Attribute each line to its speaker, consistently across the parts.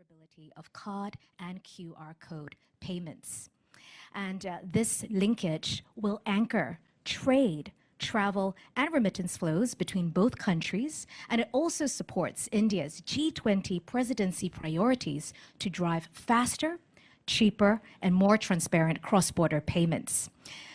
Speaker 1: interoperability of card and QR code payments. And this linkage will anchor trade, travel, and remittance flows between both countries, and it also supports India's G20 presidency priorities to drive faster, cheaper, and more transparent cross-border payments.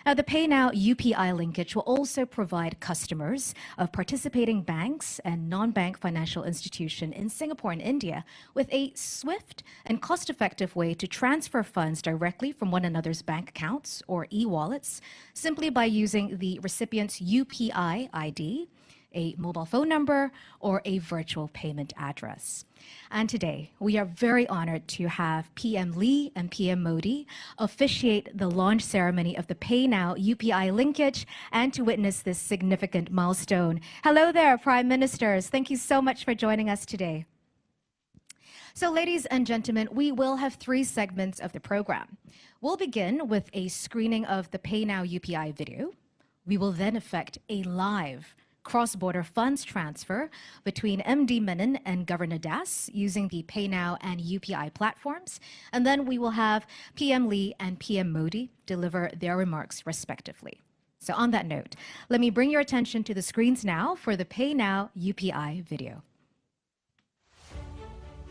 Speaker 1: Now, the PayNow UPI linkage will also provide customers of participating banks and non-bank financial institutions in Singapore and India with a swift and cost-effective way to transfer funds directly from one another's bank accounts or e-wallets simply by using the recipient's UPI ID, a mobile phone number, or a virtual payment address. And today, we are very honored to have PM Lee and PM Modi officiate the launch ceremony of the PayNow UPI linkage and to witness this significant milestone. Hello there, Prime Ministers. Thank you so much for joining us today. So, ladies and gentlemen, we will have 3 segments of the program. We'll begin with a screening of the PayNow UPI video. We will then effect a live cross-border funds transfer between MD Menon and Governor Das using the PayNow and UPI platforms. And then we will have PM Lee and PM Modi deliver their remarks respectively. So on that note, let me bring your attention to the screens now for the PayNow UPI video.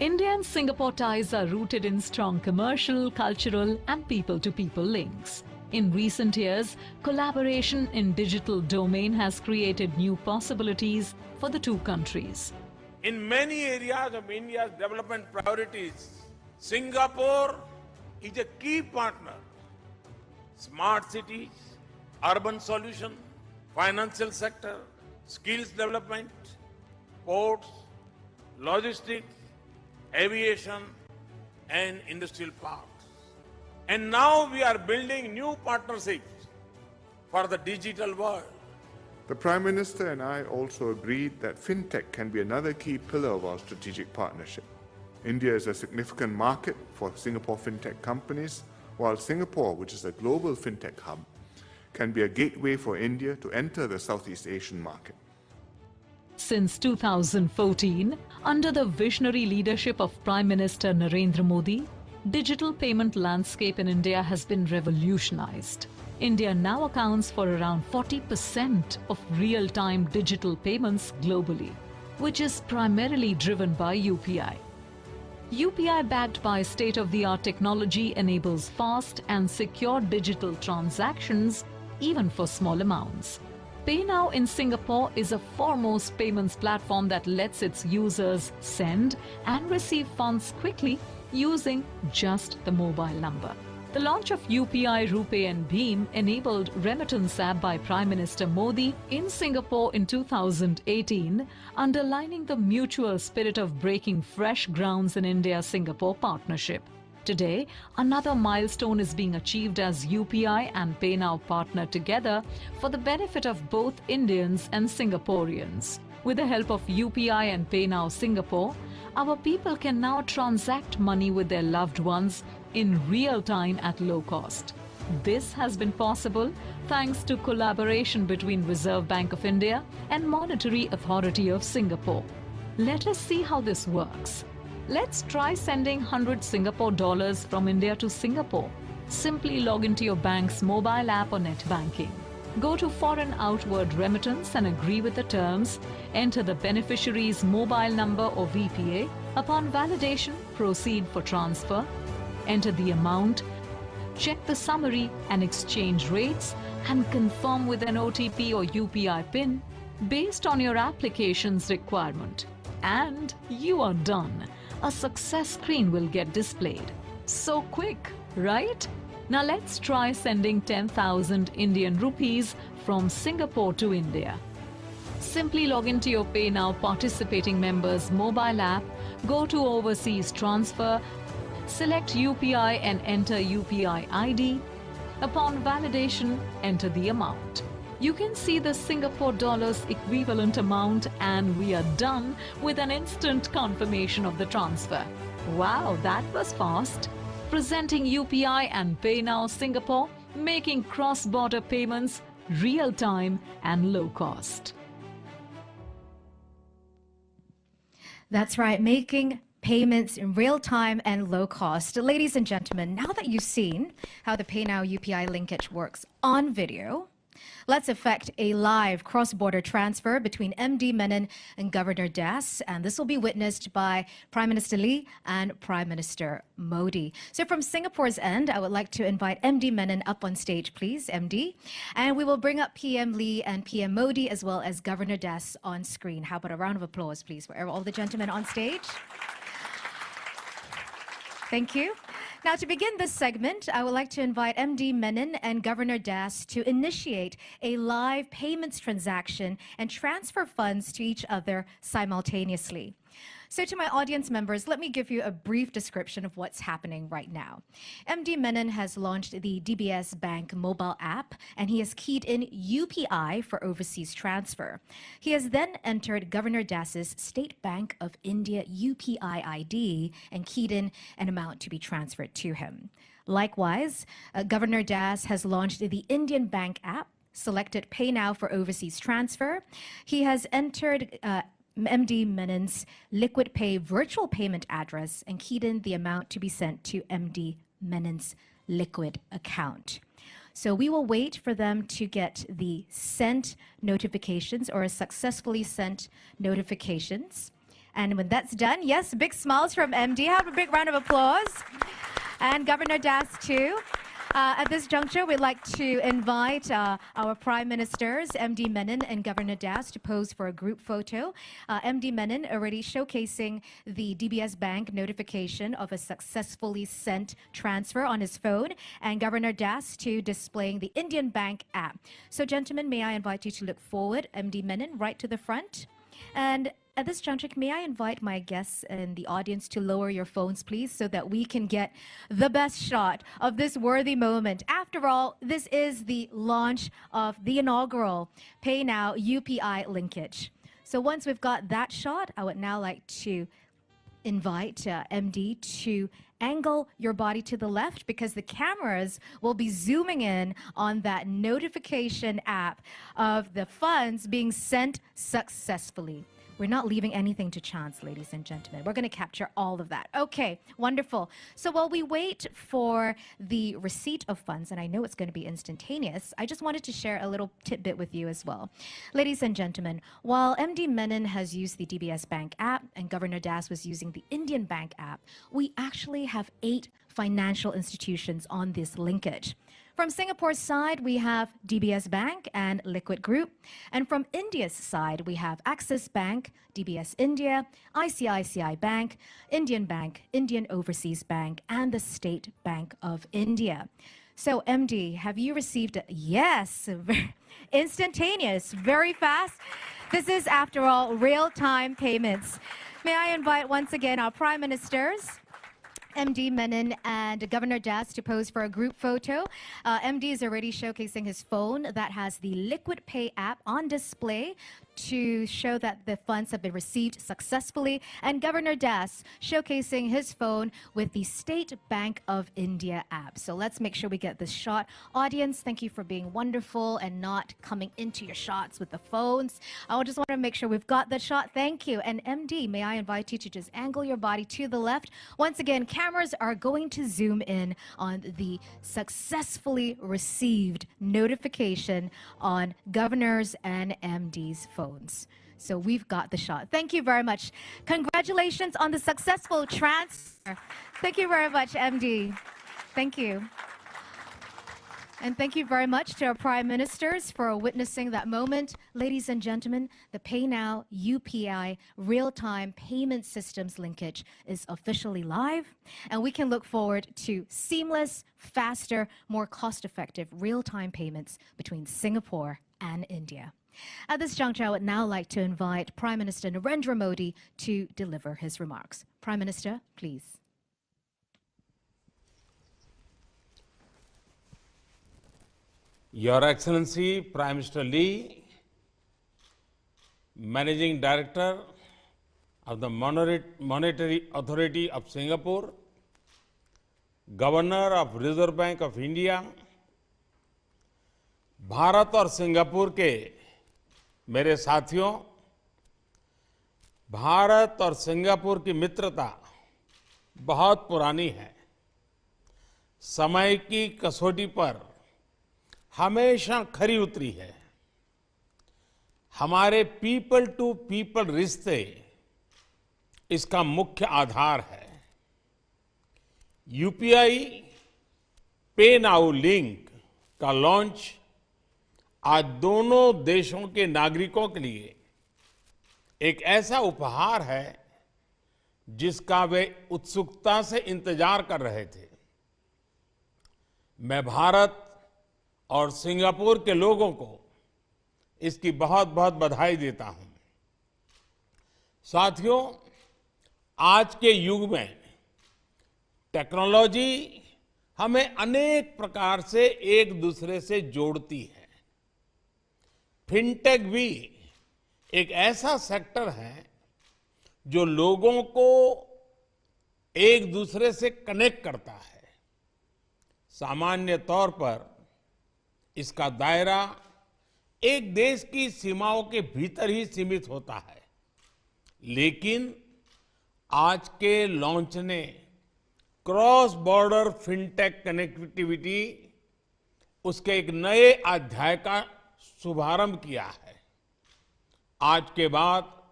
Speaker 2: India and Singapore ties are rooted in strong commercial, cultural, and people-to-people links. In recent years, collaboration in digital domain has created new possibilities for the two countries.
Speaker 3: In many areas of India's development priorities, Singapore is a key partner. Smart cities, urban solution, financial sector, skills development, ports, logistics, aviation, and industrial parks. And now we are building new partnerships for the digital world.
Speaker 4: The Prime Minister and I also agreed that FinTech can be another key pillar of our strategic partnership. India is a significant market for Singapore FinTech companies, while Singapore, which is a global FinTech hub, can be a gateway for India to enter the Southeast Asian market.
Speaker 2: Since 2014, under the visionary leadership of Prime Minister Narendra Modi, digital payment landscape in India has been revolutionized. India now accounts for around 40% of real-time digital payments globally, which is primarily driven by UPI. UPI, backed by state-of-the-art technology, enables fast and secure digital transactions even for small amounts. PayNow in Singapore is a foremost payments platform that lets its users send and receive funds quickly using just the mobile number. The launch of UPI, RuPay and Bheem enabled remittance app by Prime Minister Modi in Singapore in 2018, underlining the mutual spirit of breaking fresh grounds in India-Singapore partnership. Today, another milestone is being achieved as UPI and PayNow partner together for the benefit of both Indians and Singaporeans. With the help of UPI and PayNow Singapore, our people can now transact money with their loved ones in real time at low cost. This has been possible thanks to collaboration between Reserve Bank of India and Monetary Authority of Singapore. Let us see how this works. Let's try sending 100 Singapore dollars from India to Singapore. Simply log into your bank's mobile app or net banking. Go to Foreign Outward Remittance and agree with the terms. Enter the beneficiary's mobile number or VPA. Upon validation, proceed for transfer. Enter the amount. Check the summary and exchange rates and confirm with an OTP or UPI PIN based on your application's requirement. And you are done. A success screen will get displayed. So quick, right? Now let's try sending 10,000 Indian rupees from Singapore to India. Simply log into your PayNow participating member's mobile app, go to Overseas Transfer, select UPI and enter UPI ID. Upon validation, enter the amount. You can see the Singapore dollars equivalent amount and we are done with an instant confirmation of the transfer. Wow, that was fast. Presenting UPI and PayNow Singapore, making cross-border payments real-time and low-cost.
Speaker 1: That's right, making payments in real time and low cost. Ladies and gentlemen, now that you've seen how the PayNow UPI linkage works on video, let's effect a live cross-border transfer between MD Menon and Governor Das, and this will be witnessed by Prime Minister Lee and Prime Minister Modi. So from Singapore's end, I would like to invite MD Menon up on stage, please, MD. And we will bring up PM Lee and PM Modi as well as Governor Das on screen. How about a round of applause, please, for all the gentlemen on stage? Thank you. Now, to begin this segment, I would like to invite MD Menon and Governor Das to initiate a live payments transaction and transfer funds to each other simultaneously. So to my audience members, let me give you a brief description of what's happening right now. MD Menon has launched the DBS Bank mobile app, and he has keyed in UPI for overseas transfer. He has then entered Governor Das's State Bank of India UPI ID and keyed in an amount to be transferred to him. Likewise, Governor Das has launched the Indian Bank app, selected PayNow for overseas transfer. He has entered MD Menon's Liquid Pay virtual payment address and keyed in the amount to be sent to MD Menon's liquid account. So we will wait for them to get the sent notifications or successfully sent notifications. And when that's done, yes, big smiles from MD. Have a big round of applause. And Governor Das too. At this juncture, we'd like to invite our Prime Ministers, MD Menon and Governor Das, to pose for a group photo. MD Menon already showcasing the DBS Bank notification of a successfully sent transfer on his phone, and Governor Das to displaying the Indian Bank app. So, gentlemen, may I invite you to look forward, MD Menon, right to the front. And at this juncture, may I invite my guests in the audience to lower your phones, please, so that we can get the best shot of this worthy moment. After all, this is the launch of the inaugural PayNow UPI linkage. So once we've got that shot, I would now like to invite MD to angle your body to the left, because the cameras will be zooming in on that notification app of the funds being sent successfully. We're not leaving anything to chance, ladies and gentlemen. We're going to capture all of that. Okay, wonderful. So while we wait for the receipt of funds, and I know it's going to be instantaneous, I just wanted to share a little tidbit with you as well. Ladies and gentlemen, while MD Menon has used the DBS Bank app and Governor Das was using the Indian Bank app, we actually have 8 financial institutions on this linkage. From Singapore's side, we have DBS Bank and Liquid Group. And from India's side, we have Axis Bank, DBS India, ICICI Bank, Indian Bank, Indian Overseas Bank, and the State Bank of India. So, MD, have you received yes, instantaneous, very fast? This is, after all, real-time payments. May I invite once again our Prime Ministers, MD Menon and Governor Das, to pose for a group photo. MD is already showcasing his phone that has the Liquid Pay app on display to show that the funds have been received successfully, and Governor Das showcasing his phone with the State Bank of India app. So let's make sure we get this shot. Audience, thank you for being wonderful and not coming into your shots with the phones. I just want to make sure we've got the shot. Thank you. And MD, may I invite you to just angle your body to the left. Once again, cameras are going to zoom in on the successfully received notification on Governor's and MD's phone. So we've got the shot. Thank you very much. Congratulations on the successful transfer. Thank you very much, MD. Thank you. And thank you very much to our Prime Ministers for witnessing that moment. Ladies and gentlemen, the PayNow UPI real-time payment systems linkage is officially live, and we can look forward to seamless, faster, more cost-effective real-time payments between Singapore and India. At this juncture, I would now like to invite Prime Minister Narendra Modi to deliver his remarks. Prime Minister, please.
Speaker 3: Your Excellency, Prime Minister Lee, Managing Director of the Monetary Authority of Singapore, Governor of Reserve Bank of India, Bharat और Singapore के मेरे साथियों, भारत और Singapore की मित्रता बहुत पुरानी है। समय की कसौटी पर हमेशा खरी उतरी है। हमारे पीपल टू पीपल रिश्ते इसका मुख्य आधार है। यूपीआई पे नाउ लिंक का लॉन्च आज दोनों देशों के नागरिकों के लिए एक ऐसा उपहार है जिसका वे उत्सुकता से इंतजार कर रहे थे। मैं भारत और सिंगापुर के लोगों को इसकी बहुत बहुत बधाई देता हूं। साथियों, आज के युग में टेक्नोलॉजी हमें अनेक प्रकार से एक दूसरे से जोड़ती है। फिनटेक भी एक ऐसा सेक्टर है जो लोगों को एक दूसरे से कनेक्ट करता है। सामान्य तौर पर इसका दायरा एक देश की सीमाओं के भीतर ही सीमित होता है, लेकिन आज के लॉन्च ने क्रॉस बॉर्डर फिनटेक कनेक्टिविटी उसके एक नए अध्याय का शुभारंभ किया है। आज के बाद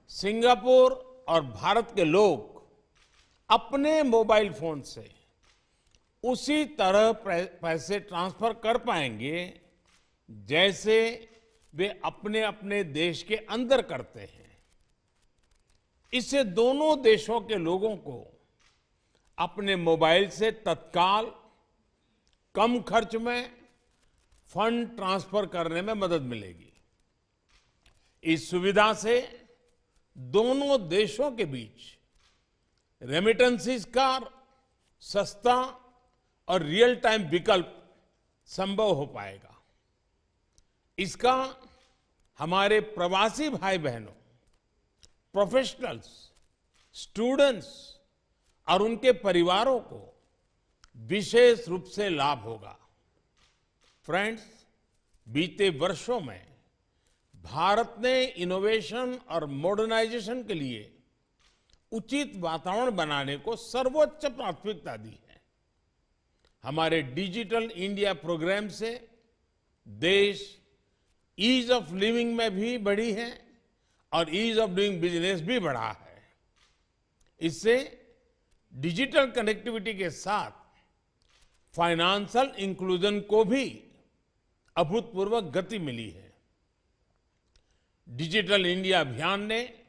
Speaker 3: सिंगापुर और भारत के लोग अपने मोबाइल फोन से उसी तरह पैसे ट्रांसफर कर पाएंगे जैसे वे अपने अपने देश के अंदर करते हैं। इससे दोनों देशों के लोगों को अपने मोबाइल से तत्काल कम खर्च में फंड ट्रांसफर करने में मदद मिलेगी। इस सुविधा से दोनों देशों के बीच रेमिटेंसेस का सस्ता और रियल टाइम विकल्प संभव हो पाएगा। इसका हमारे प्रवासी भाई बहनों, प्रोफेशनल्स, स्टूडेंट्स और उनके परिवारों को विशेष रूप से लाभ होगा। फ्रेंड्स, बीते वर्षों में भारत ने इनोवेशन और मॉडर्नाइजेशन के लिए उचित वातावरण बनाने को सर्वोच्च प्राथमिकता दी है। हमारे डिजिटल इंडिया प्रोग्राम से देश ईज ऑफ लिविंग में भी बढ़ी है और ईज ऑफ डूइंग बिजनेस भी बढ़ा है। इससे डिजिटल कनेक्टिविटी के साथ फाइनेंशियल इंक्लूजन को भी अभूतपूर्व गति मिली है। डिजिटल इंडिया अभियान ने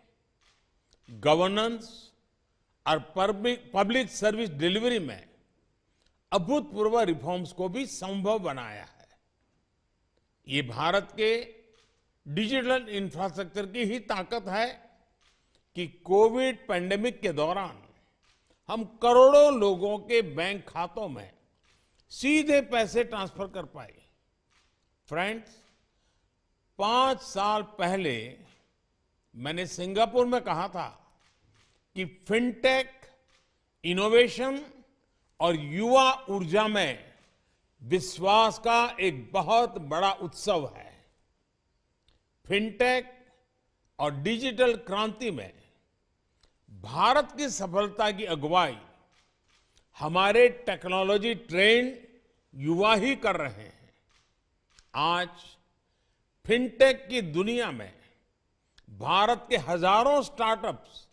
Speaker 3: गवर्नेंस और पब्लिक सर्विस डिलीवरी में अभूतपूर्व रिफॉर्म्स को भी संभव बनाया है। ये भारत के डिजिटल इंफ्रास्ट्रक्चर की ही ताकत है कि कोविड पैंडेमिक के दौरान हम करोड़ों लोगों के बैंक खातों में सीधे पैसे ट्रांसफर कर पाए। फ्रेंड्स, 5 साल पहले मैंने सिंगापुर में कहा था कि फिनटेक, इनोवेशन और युवा ऊर्जा में विश्वास का एक बहुत बड़ा उत्सव है। फिनटेक और डिजिटल क्रांति में भारत की सफलता की अगुवाई हमारे टेक्नोलॉजी ट्रेंड युवा ही कर रहे हैं। आज फिनटेक की दुनिया में भारत के हजारों स्टार्टअप्स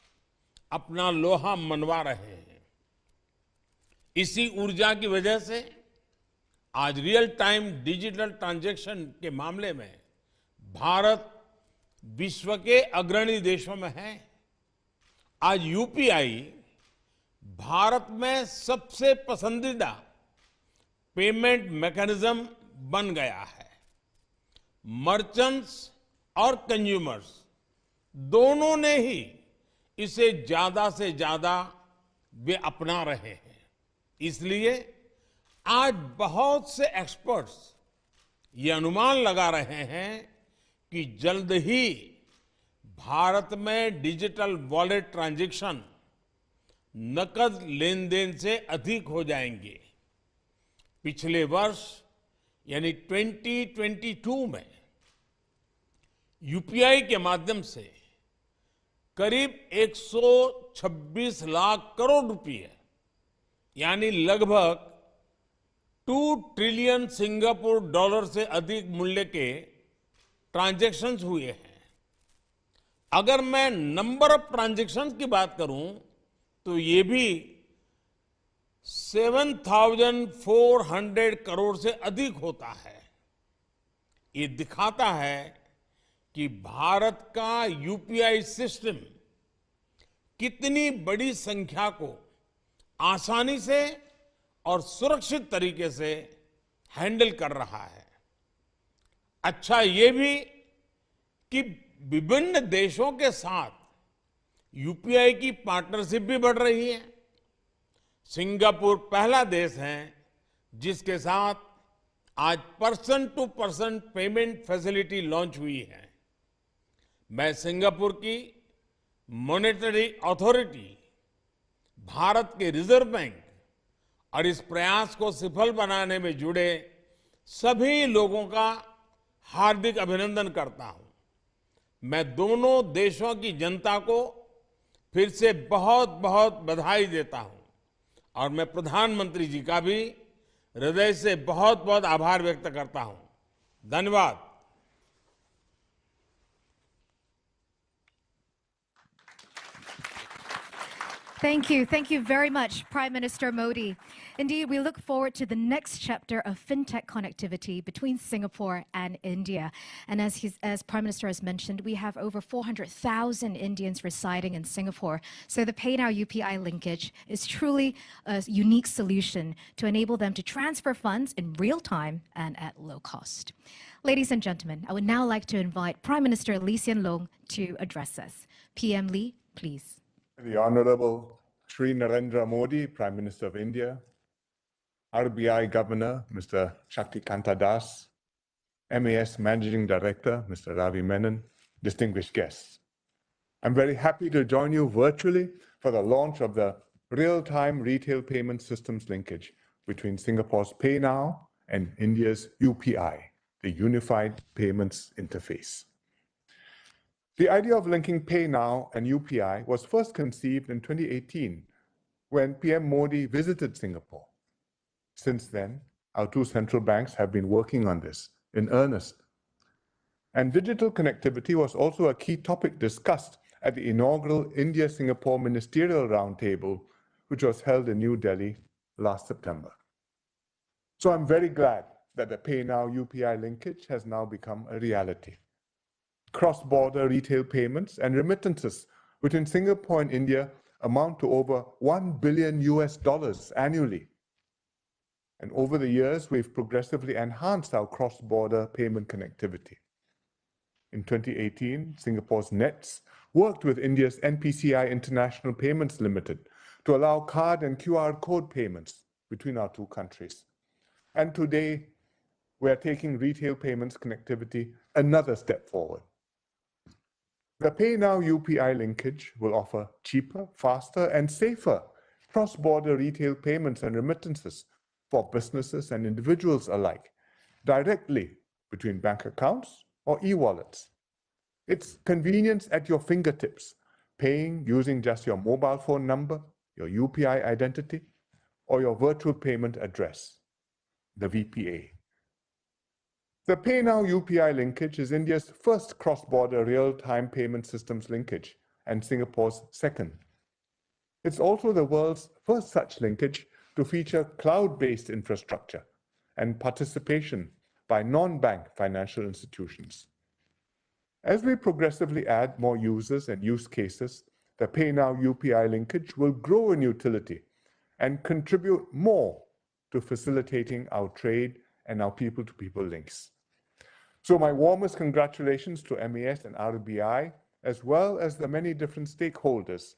Speaker 3: अपना लोहा मनवा रहे हैं। इसी ऊर्जा की वजह से आज रियल टाइम डिजिटल ट्रांजैक्शन के मामले में भारत विश्व के अग्रणी देशों में है। आज यूपीआई भारत में सबसे पसंदीदा पेमेंट मैकेनिज्म बन गया है। मर्चेंट्स और कंज्यूमर्स दोनों ने ही इसे ज्यादा से ज्यादा वे अपना रहे हैं। इसलिए आज बहुत से एक्सपर्ट्स ये अनुमान लगा रहे हैं कि जल्द ही भारत में डिजिटल वॉलेट ट्रांजैक्शन नकद लेन-देन से अधिक हो जाएंगे। पिछले वर्ष यानी 2022 में यूपीआई के माध्यम से करीब 126 लाख करोड़ रुपए, यानी लगभग 2 ट्रिलियन सिंगापुर डॉलर से अधिक मूल्य के ट्रांजैक्शंस हुए हैं। अगर मैं नंबर ऑफ ट्रांजैक्शंस की बात करूं तो ये भी 7,400 करोड़ से अधिक होता है। ये दिखाता है कि भारत का यूपीआई सिस्टम कितनी बड़ी संख्या को आसानी से और सुरक्षित तरीके से हैंडल कर रहा है। अच्छा ये भी कि विभिन्न देशों के साथ यूपीआई की पार्टनरशिप भी बढ़ रही है। सिंगापुर पहला देश है जिसके साथ आज person to person payment facility launch हुई है। मैं सिंगापुर की मॉनेटरी अथॉरिटी, भारत के रिजर्व बैंक और इस प्रयास को सफल बनाने में जुड़े सभी लोगों का हार्दिक अभिनंदन करता हूं। मैं दोनों देशों की जनता को फिर से बहुत बहुत बधाई देता हूं और मैं प्रधानमंत्री जी का भी हृदय से बहुत बहुत आभार व्यक्त करता हूं। धन्यवाद।
Speaker 1: Thank you. Thank you very much, Prime Minister Modi. Indeed, we look forward to the next chapter of FinTech connectivity between Singapore and India. And as Prime Minister has mentioned, we have over 400,000 Indians residing in Singapore. So the PayNow UPI linkage is truly a unique solution to enable them to transfer funds in real time and at low cost. Ladies and gentlemen, I would now like to invite Prime Minister Hsien Loong to address us. PM Lee, please.
Speaker 4: The Honorable Shri Narendra Modi, Prime Minister of India, RBI Governor, Mr. Shaktikanta Das, MAS Managing Director, Mr. Ravi Menon, distinguished guests. I'm very happy to join you virtually for the launch of the real-time retail payment systems linkage between Singapore's PayNow and India's UPI, the Unified Payments Interface. The idea of linking PayNow and UPI was first conceived in 2018 when PM Modi visited Singapore. Since then, our two central banks have been working on this in earnest. And digital connectivity was also a key topic discussed at the inaugural India-Singapore Ministerial Roundtable, which was held in New Delhi last September. So I'm very glad that the PayNow UPI linkage has now become a reality. Cross-border retail payments and remittances between Singapore and India amount to over $1 billion annually. And over the years, we've progressively enhanced our cross-border payment connectivity. In 2018, Singapore's NETS worked with India's NPCI International Payments Limited to allow card and QR code payments between our two countries. And today, we are taking retail payments connectivity another step forward. The PayNow UPI linkage will offer cheaper, faster, and safer cross-border retail payments and remittances for businesses and individuals alike, directly between bank accounts or e-wallets. It's convenience at your fingertips, paying using just your mobile phone number, your UPI identity, or your virtual payment address, the VPA. The PayNow UPI linkage is India's first cross-border real-time payment systems linkage and Singapore's second. It's also the world's first such linkage to feature cloud-based infrastructure and participation by non-bank financial institutions. As we progressively add more users and use cases, the PayNow UPI linkage will grow in utility and contribute more to facilitating our trade and our people-to-people links. So my warmest congratulations to MAS and RBI, as well as the many different stakeholders,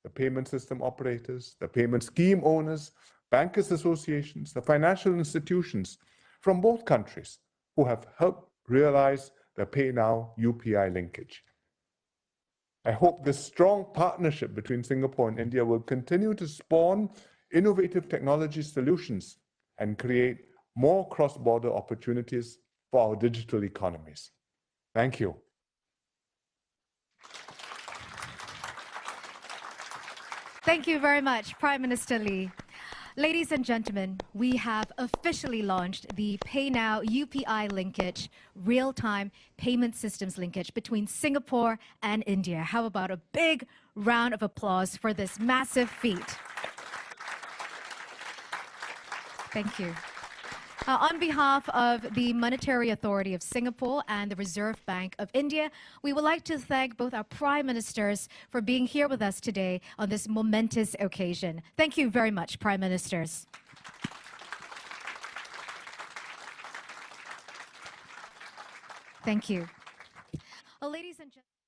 Speaker 4: the payment system operators, the payment scheme owners, bankers associations, the financial institutions from both countries who have helped realize the PayNow UPI linkage. I hope this strong partnership between Singapore and India will continue to spawn innovative technology solutions and create more cross-border opportunities for our digital economies. Thank you.
Speaker 1: Thank you very much, Prime Minister Lee. Ladies and gentlemen, we have officially launched the PayNow UPI linkage, real-time payment systems linkage between Singapore and India. How about a big round of applause for this massive feat? Thank you. On behalf of the Monetary Authority of Singapore and the Reserve Bank of India, we would like to thank both our Prime Ministers for being here with us today on this momentous occasion. Thank you very much, Prime Ministers. Thank you. Ladies and gentlemen.